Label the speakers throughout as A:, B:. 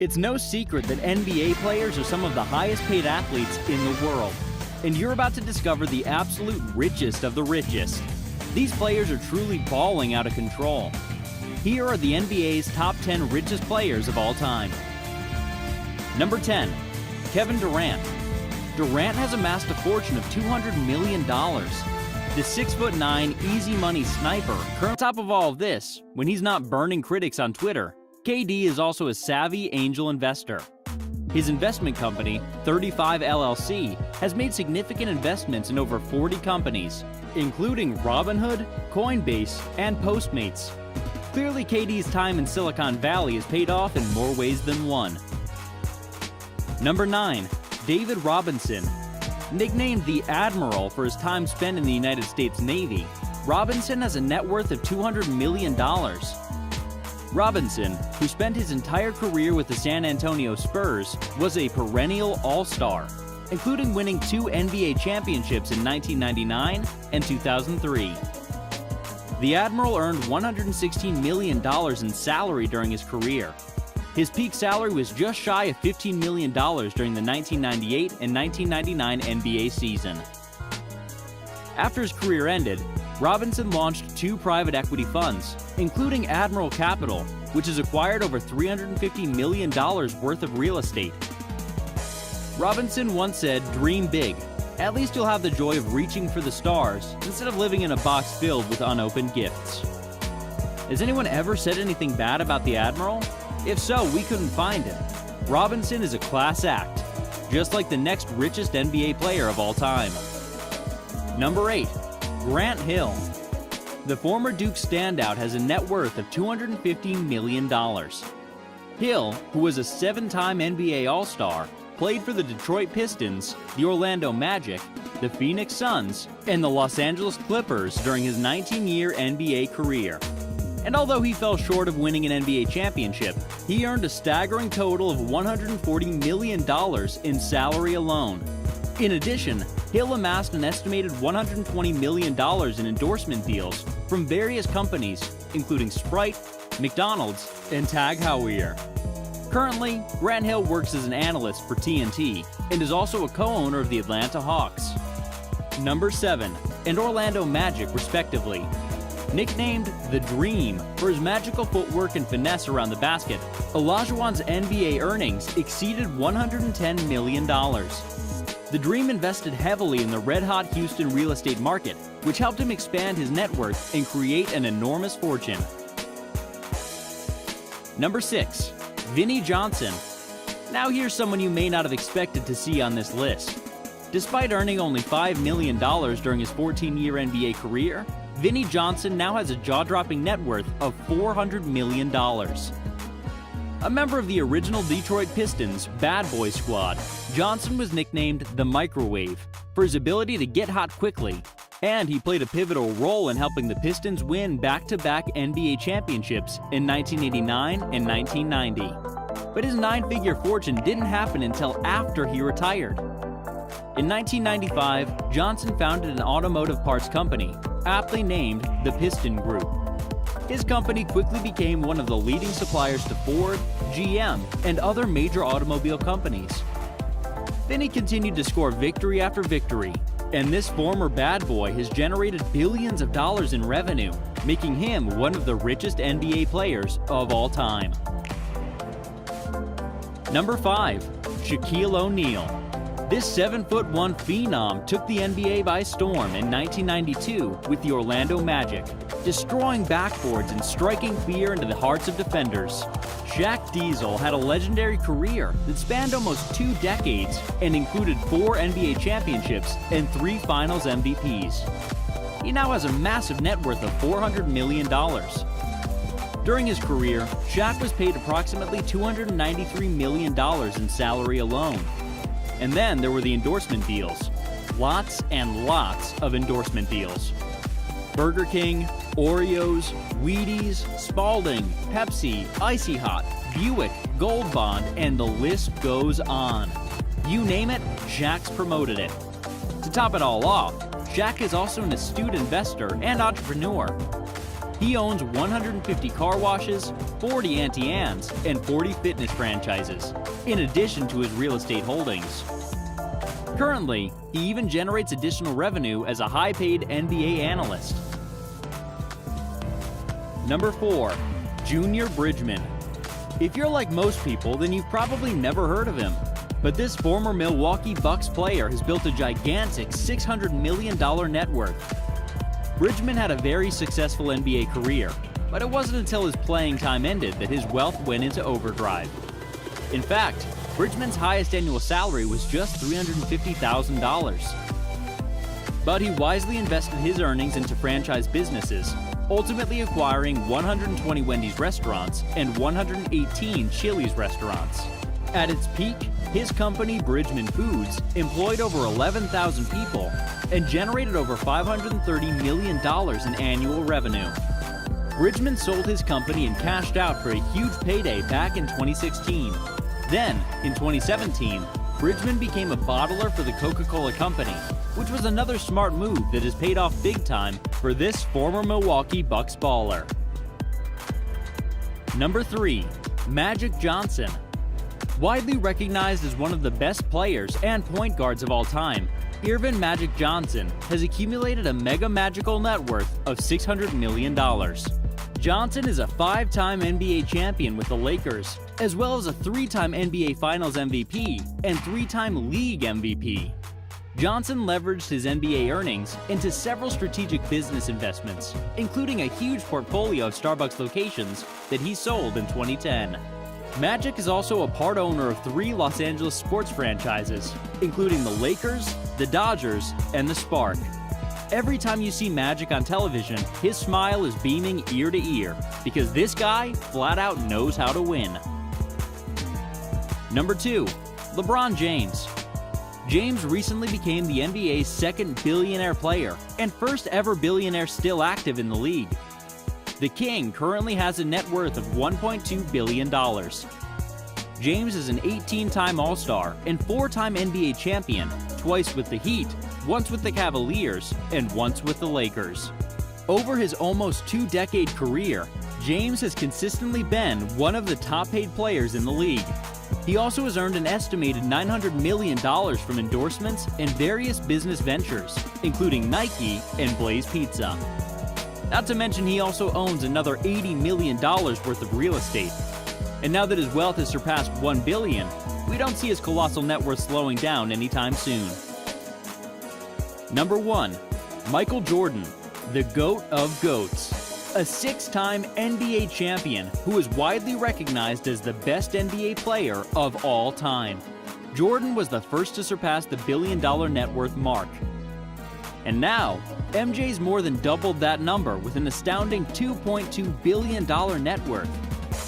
A: It's no secret that NBA players are some of the highest paid athletes in the world. And you're about to discover the absolute richest of the richest. These players are truly balling out of control. Here are the NBA's top 10 richest players of all time. Number 10, Kevin Durant. Durant has amassed a fortune of $200 million. The 6'9" easy money sniper. On top of all of this, when he's not burning critics on Twitter, KD is also a savvy angel investor. His investment company, 35 LLC, has made significant investments in over 40 companies, including Robinhood, Coinbase, and Postmates. Clearly, KD's time in Silicon Valley has paid off in more ways than one. Number 9, David Robinson. Nicknamed the Admiral for his time spent in the United States Navy, Robinson has a net worth of $200 million. Robinson, who spent his entire career with the San Antonio Spurs, was a perennial all-star, including winning 2 NBA championships in 1999 and 2003. The Admiral earned $116 million in salary during his career. His peak salary was just shy of $15 million during the 1998 and 1999 NBA season. After his career ended, Robinson launched 2 private equity funds, including Admiral Capital, which has acquired over $350 million worth of real estate. Robinson once said, "Dream big. At least you'll have the joy of reaching for the stars instead of living in a box filled with unopened gifts." Has anyone ever said anything bad about the Admiral? If so, we couldn't find it. Robinson is a class act, just like the next richest NBA player of all time. Number 8, Grant Hill. The former Duke standout has a net worth of $250 million. Hill, who was a 7-time NBA All-Star, played for the Detroit Pistons, the Orlando Magic, the Phoenix Suns, and the Los Angeles Clippers during his 19-year NBA career. And although he fell short of winning an NBA championship, he earned a staggering total of $140 million in salary alone. In addition, Hill amassed an estimated $120 million in endorsement deals from various companies, including Sprite, McDonald's, and Tag Heuer. Currently, Grant Hill works as an analyst for TNT and is also a co-owner of the Atlanta Hawks. Number 7, and Orlando Magic, respectively. Nicknamed the Dream for his magical footwork and finesse around the basket, Olajuwon's NBA earnings exceeded $110 million. The Dream invested heavily in the red-hot Houston real estate market, which helped him expand his net worth and create an enormous fortune. Number 6, Vinnie Johnson. Now here's someone you may not have expected to see on this list. Despite earning only $5 million during his 14-year NBA career, Vinnie Johnson now has a jaw-dropping net worth of $400 million. A member of the original Detroit Pistons Bad Boy squad, Johnson was nicknamed the Microwave for his ability to get hot quickly, and he played a pivotal role in helping the Pistons win back-to-back NBA championships in 1989 and 1990. But his 9-figure fortune didn't happen until after he retired. In 1995, Johnson founded an automotive parts company, aptly named the Piston Group. His company quickly became one of the leading suppliers to Ford, GM, and other major automobile companies. Vinnie continued to score victory after victory, and this former bad boy has generated billions of dollars in revenue, making him one of the richest NBA players of all time. Number 5, Shaquille O'Neal. This 7'1" phenom took the NBA by storm in 1992 with the Orlando Magic, destroying backboards and striking fear into the hearts of defenders. Shaq Diesel had a legendary career that spanned almost 2 decades and included 4 NBA championships and 3 Finals MVPs. He now has a massive net worth of $400 million. During his career, Shaq was paid approximately $293 million in salary alone. And then there were the endorsement deals. Lots and lots of endorsement deals. Burger King, Oreos, Wheaties, Spalding, Pepsi, Icy Hot, Buick, Gold Bond, and the list goes on. You name it, Shaq's promoted it. To top it all off, Shaq is also an astute investor and entrepreneur. He owns 150 car washes, 40 Auntie Anne's, and 40 fitness franchises, in addition to his real estate holdings. Currently, he even generates additional revenue as a high-paid NBA analyst. Number 4. Junior Bridgman. If you're like most people, then you've probably never heard of him. But this former Milwaukee Bucks player has built a gigantic $600 million net worth. Bridgman had a very successful NBA career, but it wasn't until his playing time ended that his wealth went into overdrive. In fact, Bridgman's highest annual salary was just $350,000. But he wisely invested his earnings into franchise businesses, ultimately acquiring 120 Wendy's restaurants and 118 Chili's restaurants. At its peak, his company, Bridgman Foods, employed over 11,000 people and generated over $530 million in annual revenue. Bridgman sold his company and cashed out for a huge payday back in 2016. Then, in 2017, Bridgman became a bottler for the Coca-Cola Company, which was another smart move that has paid off big time for this former Milwaukee Bucks baller. Number 3. Magic Johnson. Widely recognized as one of the best players and point guards of all time, Earvin Magic Johnson has accumulated a mega magical net worth of $600 million. Johnson is a 5-time NBA champion with the Lakers, as well as a 3-time NBA Finals MVP and 3-time League MVP. Johnson leveraged his NBA earnings into several strategic business investments, including a huge portfolio of Starbucks locations that he sold in 2010. Magic is also a part owner of 3 Los Angeles sports franchises, including the Lakers, the Dodgers, and the Spark. Every time you see Magic on television, his smile is beaming ear to ear, because this guy flat out knows how to win. Number 2. LeBron James. James recently became the NBA's second billionaire player and first ever billionaire still active in the league. The King currently has a net worth of $1.2 billion. James is an 18-time All-Star and 4-time NBA champion, twice with the Heat, once with the Cavaliers, and once with the Lakers. Over his almost 2-decade career, James has consistently been one of the top-paid players in the league. He also has earned an estimated $900 million from endorsements and various business ventures, including Nike and Blaze Pizza. Not to mention he also owns another $80 million worth of real estate. And now that his wealth has surpassed $1 billion, we don't see his colossal net worth slowing down anytime soon. Number 1. Michael Jordan, the GOAT of GOATs. A 6-time NBA champion who is widely recognized as the best NBA player of all time. Jordan was the first to surpass the billion-dollar net worth mark. And now, MJ's more than doubled that number with an astounding $2.2 billion net worth.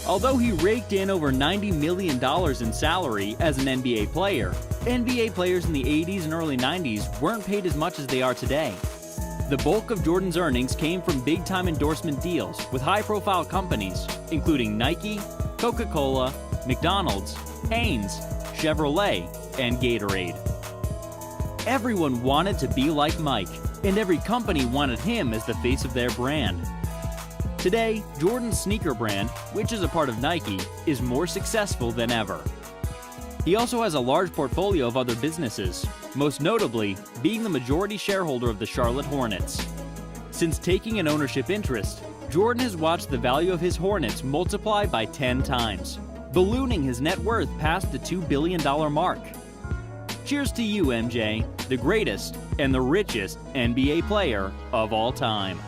A: Although he raked in over $90 million in salary as an NBA player, NBA players in the 80s and early 90s weren't paid as much as they are today. The bulk of Jordan's earnings came from big-time endorsement deals with high-profile companies, including Nike, Coca-Cola, McDonald's, Hanes, Chevrolet, and Gatorade. Everyone wanted to be like Mike, and every company wanted him as the face of their brand. Today, Jordan's sneaker brand, which is a part of Nike, is more successful than ever. He also has a large portfolio of other businesses, most notably being the majority shareholder of the Charlotte Hornets. Since taking an ownership interest, Jordan has watched the value of his Hornets multiply by 10 times, ballooning his net worth past the $2 billion mark. Cheers to you, MJ, the greatest and the richest NBA player of all time.